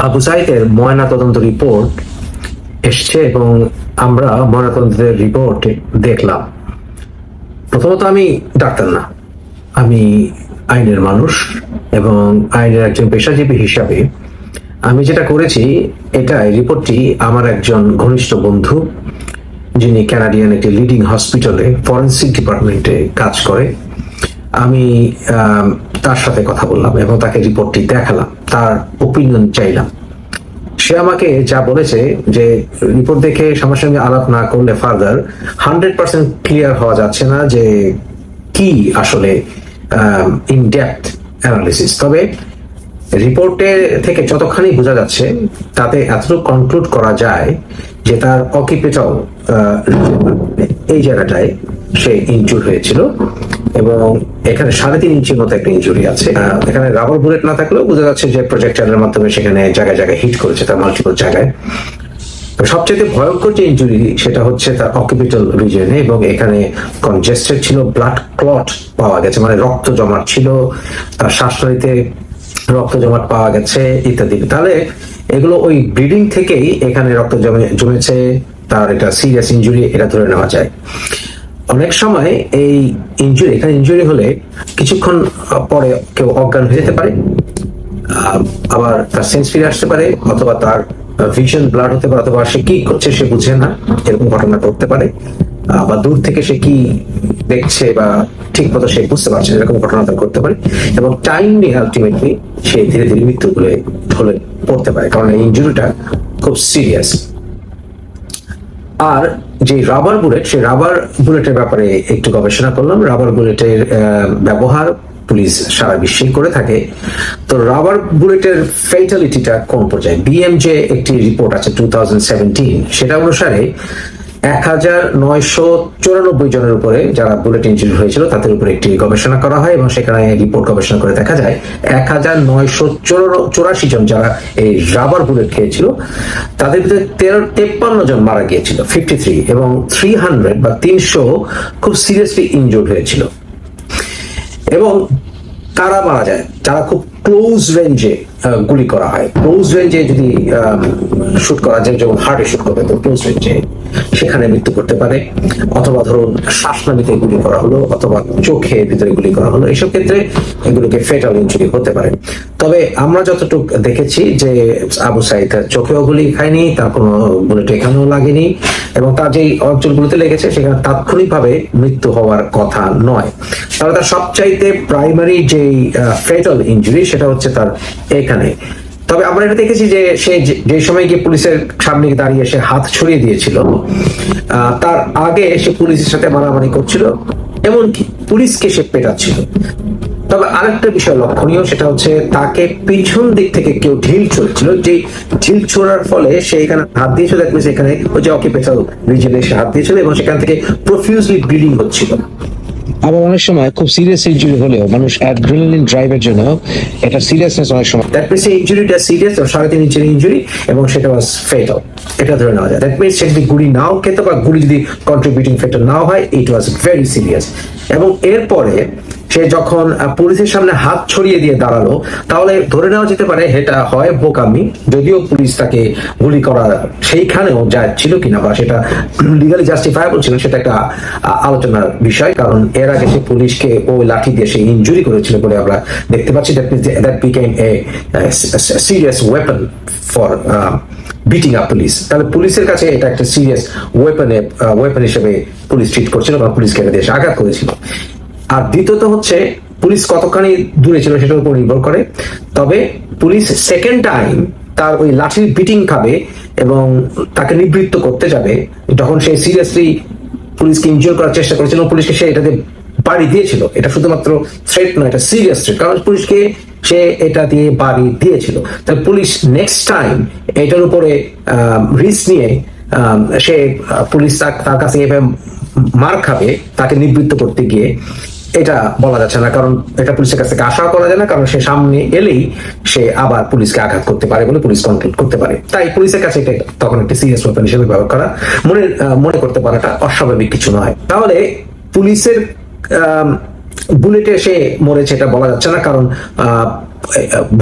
আবু সাইদের ময়নাতদন্ত রিপোর্ট এসছে এবং আমরা ময়নাতদন্তের রিপোর্ট দেখলাম। প্রথমত আমি ডাক্তার না, আমি আইনের মানুষ এবং আইনের একজন পেশাজীবী হিসাবে আমি যেটা করেছি, এটা রিপোর্টটি আমার একজন ঘনিষ্ঠ বন্ধু যিনি কানাডিয়ান একটি লিডিং হসপিটালে ফরেন্সিক ডিপার্টমেন্টে কাজ করে, আমি তার সাথে কথা বললাম এবং তাকে রিপোর্টটি দেখালাম, তার ওপিনিয়ন চাইলাম। সে আমাকে যা বলেছে যে রিপোর্ট দেখে সামনাসামনি আলাপ না করলে ফার্দার 100% ক্লিয়ার হওয়া যাচ্ছে না যে কি আসলে ইন ডেপথ অ্যানালিসিস। তবে রিপোর্টে থেকে যতখানি বোঝা যাচ্ছে তাতে এতটুকু কনক্লুড করা যায় যে তার অকিপেটাল এই জায়গাটায় সে ইনজুর হয়েছিল এবং এখানে 3.5 ইঞ্চির মতো একটা ইনজুরি আছে। এখানে রাবার বুলেট না থাকলেও বোঝা যাচ্ছে যে প্রজেক্টরের মাধ্যমে সেখানে জায়গায় জায়গায় হিট করেছে, তার মাল্টিপল জায়গায়। সবচেয়ে ভয়ঙ্কর যে ইনজুরি সেটা হচ্ছে তার অকিপিটাল রিজনে এবং এখানে কনজেস্টেড ছিল, ব্লাড ক্লট পাওয়া গেছে, মানে রক্ত জমাট ছিল, তার শ্বাসনালীতে রক্ত জমাট পাওয়া গেছে ইত্যাদি। তাহলে এগুলো ওই ব্লিডিং থেকেই এখানে রক্ত জমেছে, তার এটা সিরিয়াস ইনজুরি এটা ধরে নেওয়া যায়। অনেক সময় এই ইনজুরি, এখানে ইনজুরি হলে কিছুক্ষণ পরে কেউ অজ্ঞান হয়ে যেতে পারে, আবার তার সেন্স ফিরে আসতে পারে, অথবা তার ভিশন ব্লাড হতে পারে, অথবা সে কি করছে সে বুঝে না, এরকম ঘটনা ঘটতে পারে। বা দূর থেকে সে কি দেখছে বা ঠিক মতো সে বুঝতে পারছে, এরকম ঘটনা তার করতে পারে এবং টাইম নিয়ে আলটিমেটলি সে ধীরে ধীরে মৃত্যু ঢলে পড়তে পারে, কারণ এই ইনজুরিটা খুব সিরিয়াস। আর যে রাবার বুলেট, সেই রাবার বুলেটের ব্যাপারে একটু গবেষণা করলাম। রাবার বুলেটের ব্যবহার পুলিশ সারা বিশ্বে করে থাকে। তো রাবার বুলেটের ফেটালিটিটা কোন পর্যায়ে, বিএমজে একটি রিপোর্ট আছে 2017, সেটা অনুসারে 1994 জনের উপরে যারা বুলেট ইনজুরি হয়েছিল তাদের উপরে একটি গবেষণা করা হয় এবং সেখানে রিপোর্ট গবেষণা করে দেখা যায় 1984 জন যারা এই রাবার বুলেট খেয়েছিল তাদের ভিতরে 53 জন মারা গিয়েছিল, 53, এবং 300 খুব সিরিয়াসলি ইনজুর্ড হয়েছিল। এবং কারা মারা যায়, যারা খুব ক্লোজ রেঞ্জে গুলি করা হয়। ক্লোজ রেঞ্জে যদি শুট করা যায়, যেমন হার্টে শুট করবে, তো ক্লোজ রেঞ্জে সেখানে মৃত্যু করতে পারে, অথবা ধরুন শ্বাসনালীতে গুলি করা হলো, অথবা চোখের ভিতরে গুলি করা হলো, এইসব ক্ষেত্রে এগুলোকে ফেটাল ইনজুরি হতে পারে। তবে আমরা যতটুকু দেখেছি যে আবু সাইদ চোখেও গুলি খায়নি, তার কোনো বুলেট এখানেও লাগেনি এবং তার যেই অঞ্চলগুলোতে লেগেছে সেখানে তাৎক্ষণিকভাবে মৃত্যু হওয়ার কথা নয়। তাহলে তার সবচাইতে প্রাইমারি যেই ফেটাল ইনজুরি সেটা হচ্ছে তার এখানে। তবে আমরা এটা দেখেছি যে সে যে সময় গিয়ে পুলিশের সামনে দাঁড়িয়ে সে হাত ছড়িয়ে দিয়েছিল, তার আগে সে পুলিশের সাথে মারামারি করছিল, এমনকি পুলিশকে সে পেটাচ্ছিল। তবে আরেকটা বিষয় লক্ষণীয়, সেটা হচ্ছে তাকে পিছন দিক থেকে কেউ ঢিল ছুঁড়েছিল, যে ঢিল ছোড়ার ফলে সে এখানে হাত দিয়েছিল, এখানে ওই যে অকিপেটাল রিজনে সে হাত দিয়েছিল এবং সেখান থেকে প্রফিউজলি ব্লিডিং হচ্ছিল। আবার অনেক সময় খুব সিরিয়াস ইনজুরি হলেও মানুষ অ্যাড্রিনালিন ড্রাইভের জন্য এটা সিরিয়াসনেস অনেক সময়, দ্যাট মিনস এই ইনজুরিটা সিরিয়াস, 3.5 ইঞ্চির ইনজুরি এবং সেটা ওয়াজ ফেটাল, এটা ধরে নেওয়া যায়। দ্যাট মিনস সে যদি গুলি নাও খেত বা গুলি যদি কন্ট্রিবিউটিং ফ্যাক্টর নাও হয়, ইট ওয়াজ ভেরি সিরিয়াস। এবং এরপরে সে যখন পুলিশের সামনে হাত ছড়িয়ে দিয়ে দাঁড়ালো, তাহলে ধরে নেওয়া যেতে পারে এটা হয় বোকামি, যদিও পুলিশ তাকে গুলি করা সেইখানেও যা ছিল কিনা বা সেটা লিগালি জাস্টিফায়েবল ছিল সেটা একটা আলোচনার বিষয়, কারণ এর আগে সে পুলিশকে ওই লাঠি দিয়ে সে ইনজুরি করেছিল বলে আমরা দেখতে পাচ্ছি। That became A serious weapon for beating up police. তাহলে পুলিশের কাছে এটা একটা সিরিয়াস ওয়েপন হিসেবে পুলিশ ট্রিট করছিল বা পুলিশকে এটা দিয়ে আঘাত করেছিল। আর দ্বিতীয়ত হচ্ছে পুলিশ কতখানি দূরে ছিল সেটার উপর নির্ভর করে। তবে পুলিশ সেকেন্ড টাইম তার ওই লাঠির বিটিং খাবে এবং তাকে নিবৃত্ত করতে যাবে, যখন সে সিরিয়াসলি পুলিশকে ইনজিওর করার চেষ্টা করেছিল, পুলিশকে সে এটাতে বাড়ি দিয়েছিল। এটা শুধুমাত্র থ্রেট নয়, এটা সিরিয়াস থ্রেট, কারণ পুলিশকে সে এটা দিয়ে বাড়ি দিয়েছিল। তাহলে পুলিশ নেক্সট টাইম এটার উপরে রিস্ক নিয়ে সে পুলিশ তার কাছে এভাবে মার খাবে তাকে নিবৃত্ত করতে গিয়ে, এটা বলা যাচ্ছে না, কারণ এটা পুলিশের কাছ থেকে আশা করা যায় না, কারণ সে সামনে এলেই সে আবার পুলিশকে আঘাত করতে পারে বলে পুলিশ কন্ট্রোল করতে পারে। তাই পুলিশের কাছে এটা তখন একটি সিরিয়াস ওয়েপন হিসেবে ব্যবহার করা মনে করতে পারাটা অস্বাভাবিক কিছু নয়। তাহলে পুলিশের বুলেটে সে মরেছে এটা বলা যাচ্ছে না, কারণ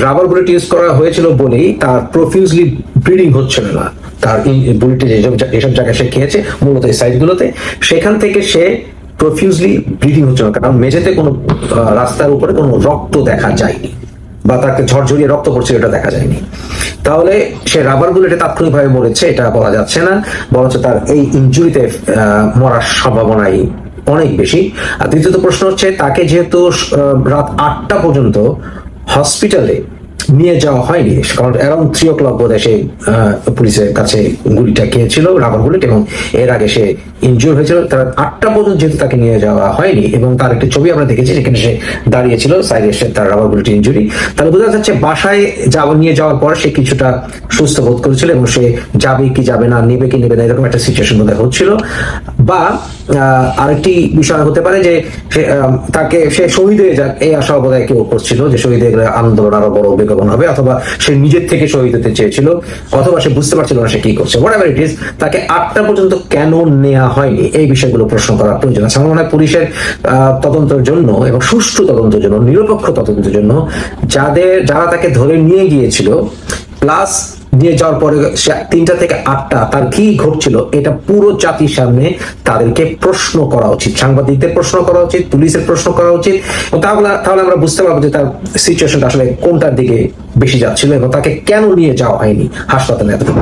রাবার বুলেট ইউজ করা হয়েছিল বলেই তার প্রফিউজলি ব্লিডিং হচ্ছিল না। তার বুলেটে যেসব জায়গায় সে খেয়েছে মূলত এই সাইডগুলোতে, সেখান থেকে সে প্রফিউজলি ব্লিডিং হচ্ছিল না, কারণ মেঝেতে কোনো রাস্তার উপরে কোনো রক্ত দেখা যায়নি বা তাকে ঝরঝরিয়ে রক্ত পড়ছে এটা দেখা যায়নি। তাহলে সে রাবার বুলেটে তাৎক্ষণিকভাবে মরেছে এটা বলা যাচ্ছে না, বরঞ্চ তার এই ইনজুরিতে মরার সম্ভাবনাই অনেক বেশি। আর দ্বিতীয়ত প্রশ্ন হচ্ছে, তাকে যেহেতু রাত 8টা পর্যন্ত হসপিটালে নিয়ে যাওয়া হয়নি, কারণ অ্যারাউন্ড 3 o'clock বোধ হয় সে পুলিশের কাছে গুলিটা খেয়েছিল, রাবার বুলেট, এবং এর আগে সে ইনজুর হয়েছিল। তার 8টা পর্যন্ত যেহেতু তাকে নিয়ে যাওয়া হয়নি, এবং তার একটা ছবি আমরা দেখেছি যেখানে সে দাঁড়িয়েছিল সাইডে তার রাবার বুলেট ইনজুরি, তাহলে বোঝা যাচ্ছে বাসায় নিয়ে যাওয়ার পর সে কিছুটা সুস্থ বোধ করেছিল এবং সে যাবে কি যাবে না, নেবে কি নেবে না, এরকম একটা সিচুয়েশন বোধ হচ্ছিল। বা আরেকটি বিষয় হতে পারে যে তাকে সে শহীদ হয়ে যাক এই আশা বোধ হয় কেউ করছিল, যে শহীদ হয়ে গেলে আন্দোলন আরো বড় বেগবান হবে, অথবা সে নিজের থেকে শহীদ হতে চেয়েছিল, অথবা সে বুঝতে পারছিল না সে কি করছে। হোয়াটএভার ইট ইজ, তাকে 8টা পর্যন্ত কেন নেওয়া হয়নি এই বিষয়গুলো প্রশ্ন করার প্রয়োজন আছে। আমার মনে হয় পুলিশের তদন্তের জন্য এবং সুষ্ঠু তদন্তের জন্য, নিরপেক্ষ তদন্তের জন্য যারা তাকে ধরে নিয়ে গিয়েছিল, প্লাস নিয়ে যাওয়ার পরে 3টা থেকে 8টা তার কি ঘটছিল এটা পুরো জাতির সামনে তাদেরকে প্রশ্ন করা উচিত, সাংবাদিকদের প্রশ্ন করা উচিত, পুলিশের প্রশ্ন করা উচিত। তাহলে আমরা বুঝতে পারবো যে তার সিচুয়েশনটা আসলে কোনটার দিকে বেশি যাচ্ছিল এবং তাকে কেন নিয়ে যাওয়া হয়নি হাসপাতালে এতটুকু।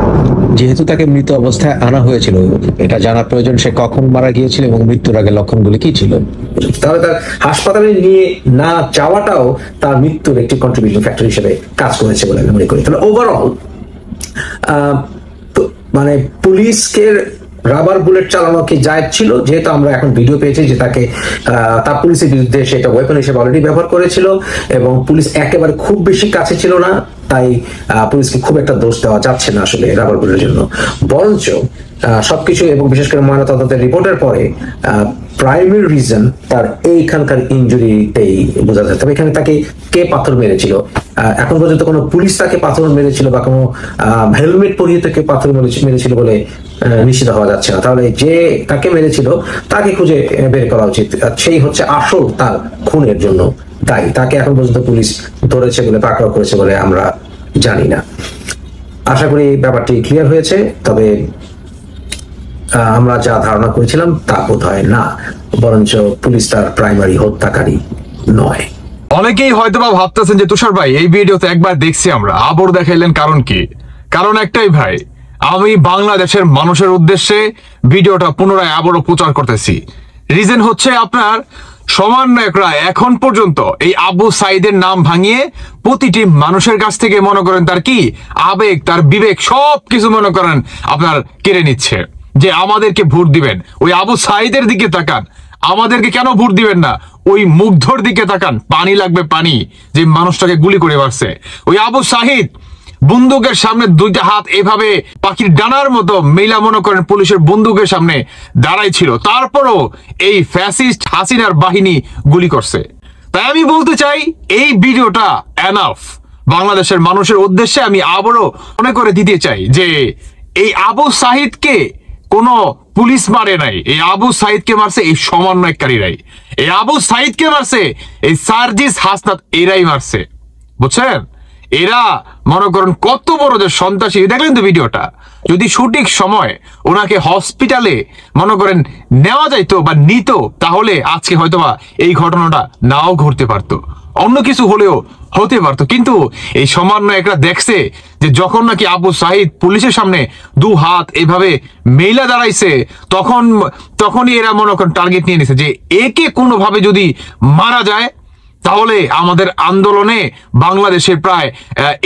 যেহেতু তাকে মৃত অবস্থায় আনা হয়েছিল, এটা জানা প্রয়োজন সে কখন মারা গিয়েছিল এবং মৃত্যুর আগে লক্ষণগুলি কি ছিল। তাহলে তার হাসপাতালে নিয়ে না যাওয়াটাও তার মৃত্যুর একটি কন্ট্রিবিউশন ফ্যাক্টর হিসেবে কাজ করেছে বলে আমি মনে করি। তাহলে ওভারঅল মানে পুলিশকে রাবার বুলেট চালানো কি জায়েজ ছিল, যেহেতু আমরা এখন ভিডিও পেয়েছি যে তাকে তার পুলিশের বিরুদ্ধে সেটা ওয়েপন হিসেবে অলরেডি ব্যবহার করেছিল এবং পুলিশ একেবারে খুব বেশি কাছে ছিল না, তাই পুলিশকে খুব একটা দোষ দেওয়া যাচ্ছে না আসলে রাবার বুলেটের জন্য। বরঞ্চ সবকিছু এবং বিশেষ করে ময়নাতদন্তের রিপোর্টের পরে প্রাইমারি রিজন তার এইখানকার ইনজুরিতেই বোঝা যায়। তবে এখানে তাকে কে পাথর মেরেছিল, এখন পর্যন্ত কোনো পুলিশ তাকে পাথর মেরেছিল বা কোনো হেলমেট পরিয়ে তাকে পাথর মেরেছিল বলে নিশ্চিত হওয়া যাচ্ছে না। তাহলে যে তাকে মেরেছিল তাকে খুঁজে বের করা উচিত, সেই হচ্ছে আসল তার খুনের জন্য দায়ী। তাকে এখন পর্যন্ত পুলিশ ধরেছে বলে, পাকড়াও করেছে বলে আমরা জানি না। আশা করি ব্যাপারটি ক্লিয়ার হয়েছে। তবে আমরা যা ধারণা করেছিলাম তা বোধ হয় না, বরঞ্চ পুলিশ তার প্রাইমারি হত্যাকারী নয়। অনেকেই হয়তোবা ভাবতেছেন যে তুষার ভাই এই ভিডিওতে একবার দেখছি আমরা, আবার দেখাইলেন কারণ কি? কারণ একটাই ভাই, আমি বাংলাদেশের মানুষের উদ্দেশ্যে ভিডিওটা পুনরায় আবারও প্রচার করতেছি। রিজন হচ্ছে আপনার সমন্বয়করা এখন পর্যন্ত এই আবু সাইদের নাম ভাঙিয়ে প্রতিটি মানুষের কাছ থেকে মনে করেন তার কি আবেগ, তার বিবেক সবকিছু মনে করেন আপনার কেড়ে নিচ্ছে, যে আমাদেরকে ভোট দিবেন। ওই আবু সাইদের দিকে তাকান, আমাদেরকে কেন ভোট দিবেন না? ওই মুগ্ধর দিকে তাকান, পানি লাগবে পানি, যে মানুষটাকে গুলি করে মারছে। ওই আবু সাহিদ বন্দুকের সামনে 2টা হাত এভাবে পাখির ডানার মতো মেলা মনে করেন পুলিশের বন্দুকের সামনে দাঁড়াই ছিল, তারপরও এই ফ্যাসিস্ট হাসিনার বাহিনী গুলি করছে। তাই আমি বলতে চাই এই ভিডিওটা এনাফ। বাংলাদেশের মানুষের উদ্দেশ্যে আমি আবারও মনে করে দিতে চাই যে এই আবু সাহিদকে কোনো পুলিশ মারে নাই, এই আবু সাইদকে মারছে এই সমন্বয়কারীরাই, এই আবু সাইদকে মারছে এই সার্জিস হাসনাত, এরাই মারছে, বুঝছেন? এরা মনে করেন কত বড় যে সন্ত্রাসী। দেখলেন তো ভিডিওটা, যদি সঠিক সময় ওনাকে হসপিটালে মনে করেন নেওয়া যাইতো বা নিত, তাহলে আজকে হয়তোবা এই ঘটনাটা নাও ঘটতে পারতো, অন্য কিছু হলেও হতে পারতো। কিন্তু এই সমন্বয়করা দেখছে যে যখন নাকি আবু সাহিদ পুলিশের সামনে 2 হাত এভাবে মেলা দাঁড়াইছে, তখনই এরা মনে করেন টার্গেট নিয়ে নিছে যে একে কোনোভাবে যদি মারা যায় তাহলে আমাদের আন্দোলনে বাংলাদেশের প্রায়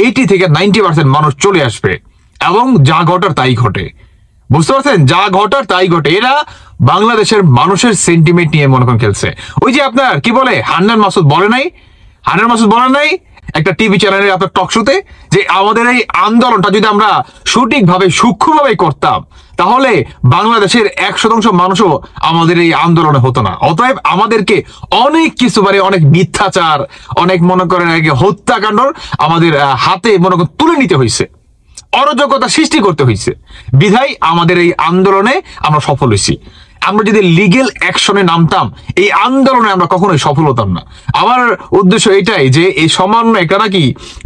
80 থেকে 90% মানুষ চলে আসবে এবং যা ঘটার তাই ঘটে। বুঝতে পারছেন? যা ঘটার তাই ঘটে। এরা বাংলাদেশের মানুষের সেন্টিমেন্ট নিয়ে মনে করেন খেলছে। ওই যে আপনার কি বলে হান্নান মাসুদ বলে নাই একটা টিভি চ্যানেলে আপনার টক শোতে, যে আমাদের এই আন্দোলনটা যদি আমরা সঠিকভাবে সূক্ষ্মভাবে করতাম তাহলে বাংলাদেশের 1% মানুষও আমাদের এই আন্দোলনে হতো না। অতএব আমাদেরকে অনেক কিছু অনেক মিথ্যাচার, অনেক মনে করেন হত্যাকাণ্ড আমাদের হাতে মনে করেন তুলে নিতে হয়েছে, অরাজকতা সৃষ্টি করতে হয়েছে, বিধায় আমাদের এই আন্দোলনে আমরা সফল হয়েছি। আমরা যদি লিগেল অ্যাকশনে নামতাম, এই আন্দোলনে আমরা কখনোই সফল হতাম না। আমার উদ্দেশ্য এটাই যে এই সমন্বয়করা নাকি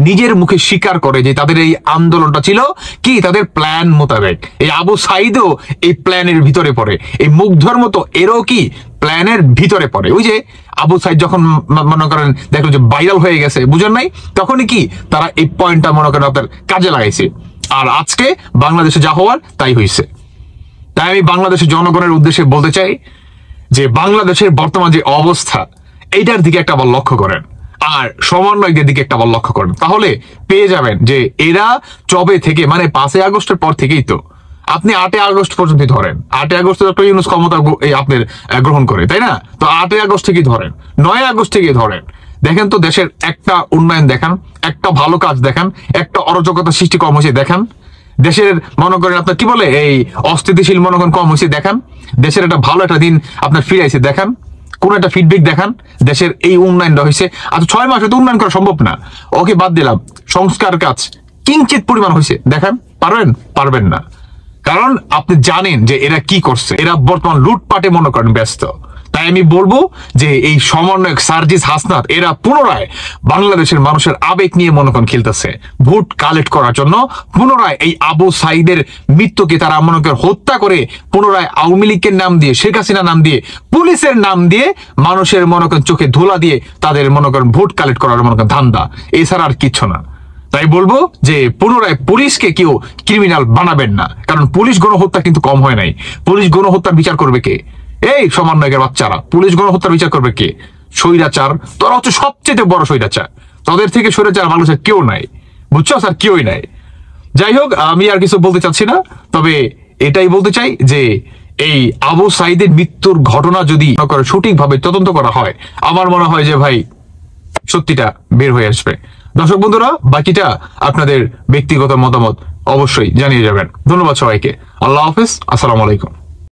নিজের মুখে স্বীকার করে যে তাদের এই আন্দোলনটা ছিল কি তাদের প্ল্যান মোতাবেক। এই আবু সাঈদও এই প্ল্যানের ভিতরে পড়ে, এই মুগ্ধর মতো এরও কি প্ল্যানের ভিতরে পড়ে। ওই যে আবু সাঈদ যখন মনে করেন দেখলো যে ভাইরাল হয়ে গেছে, বুঝেন নাই, তখনই কি তারা এই পয়েন্টটা মনে করেন আপনার কাজে লাগাইছে। আর আজকে বাংলাদেশে যা হওয়ার তাই হয়েছে। তাই আমি বাংলাদেশের জনগণের উদ্দেশ্যে বলতে চাই যে বাংলাদেশের বর্তমান যে অবস্থা, এইটার দিকে একটা আবার লক্ষ্য করেন, আর সমন্বয়কদের দিকে একটা আবার লক্ষ্য করেন, তাহলে পেয়ে যাবেন যে এরা চবে থেকে মানে 5 আগস্টের পর থেকেই তো আপনি 8 আগস্ট পর্যন্ত ধরেন, 8 আগস্ট ডক্টর ইউনূস ক্ষমতা আপনার গ্রহণ করে, তাই না? তো 8 আগস্ট থেকে ধরেন, 9 আগস্ট থেকে ধরেন, দেখেন তো দেশের একটা উন্নয়ন দেখান, একটা ভালো কাজ দেখান, একটা অরাজকতা সৃষ্টি কম হয়েছে দেখান, দেশের মনে করেন আপনার কি বলে এই অস্থিতিশীল মনে করেন কম হয়েছে দেখান, দেশের একটা ভালো একটা দিন আপনার ফিরাইছে দেখান, কোন একটা ফিডব্যাক দেখান দেশের এই উন্নয়নটা হয়েছে। আচ্ছা 6 মাসে তো উন্নয়ন করা সম্ভব না, ওকে বাদ দিলাম, সংস্কার কাজ কিঞ্চিত পরিমাণ হয়েছে দেখান, পারবেন না। কারণ আপনি জানেন যে এরা কি করছে, এরা বর্তমান লুটপাটে মনে করেন ব্যস্ত। তাই আমি বলবো যে এই সমন্বয়ক সার্জিস হাসনাত এরা পুনরায় বাংলাদেশের মানুষের আবেগ নিয়ে মনে করেন খেলতেছে, ভোট কালেক্ট করার জন্য পুনরায় এই আবু সাঈদের মৃত্যুকে তারা মনে করেন হত্যা করে পুনরায় আওয়ামী লীগের নাম দিয়ে, শেখ হাসিনার নাম দিয়ে, পুলিশের নাম দিয়ে, মানুষের মনে করেন চোখে ধুলা দিয়ে তাদের মনে করেন ভোট কালেক্ট করার মনে করেন ধান্দা, এছাড়া আর কিচ্ছু না। তাই বলবো যে পুনরায় পুলিশকে কেউ ক্রিমিনাল বানাবেন না, কারণ পুলিশ গণহত্যা কিন্তু কম হয় নাই। পুলিশ গণহত্যার বিচার করবে কে? এই সমন্বয়কের বাচ্চারা। পুলিশ গণহত্যার বিচার করবে কে? স্বৈরাচার। তোরা হচ্ছে সবচেয়ে বড় স্বৈরাচার, তাদের থেকে স্বৈরাচার মানুষের কেউ নাই, বুঝছো স্যার, কেউই নাই। যাই হোক, আমি আর কিছু বলতে চাচ্ছি না, তবে এটাই বলতে চাই যে এই আবু সাঈদের মৃত্যুর ঘটনা যদি সঠিকভাবে তদন্ত করা হয়, আমার মনে হয় যে ভাই সত্যিটা বের হয়ে আসবে। দর্শক বন্ধুরা, বাকিটা আপনাদের ব্যক্তিগত মতামত অবশ্যই জানিয়ে যাবেন। ধন্যবাদ সবাইকে। আল্লাহ হাফেজ, আসসালামু আলাইকুম।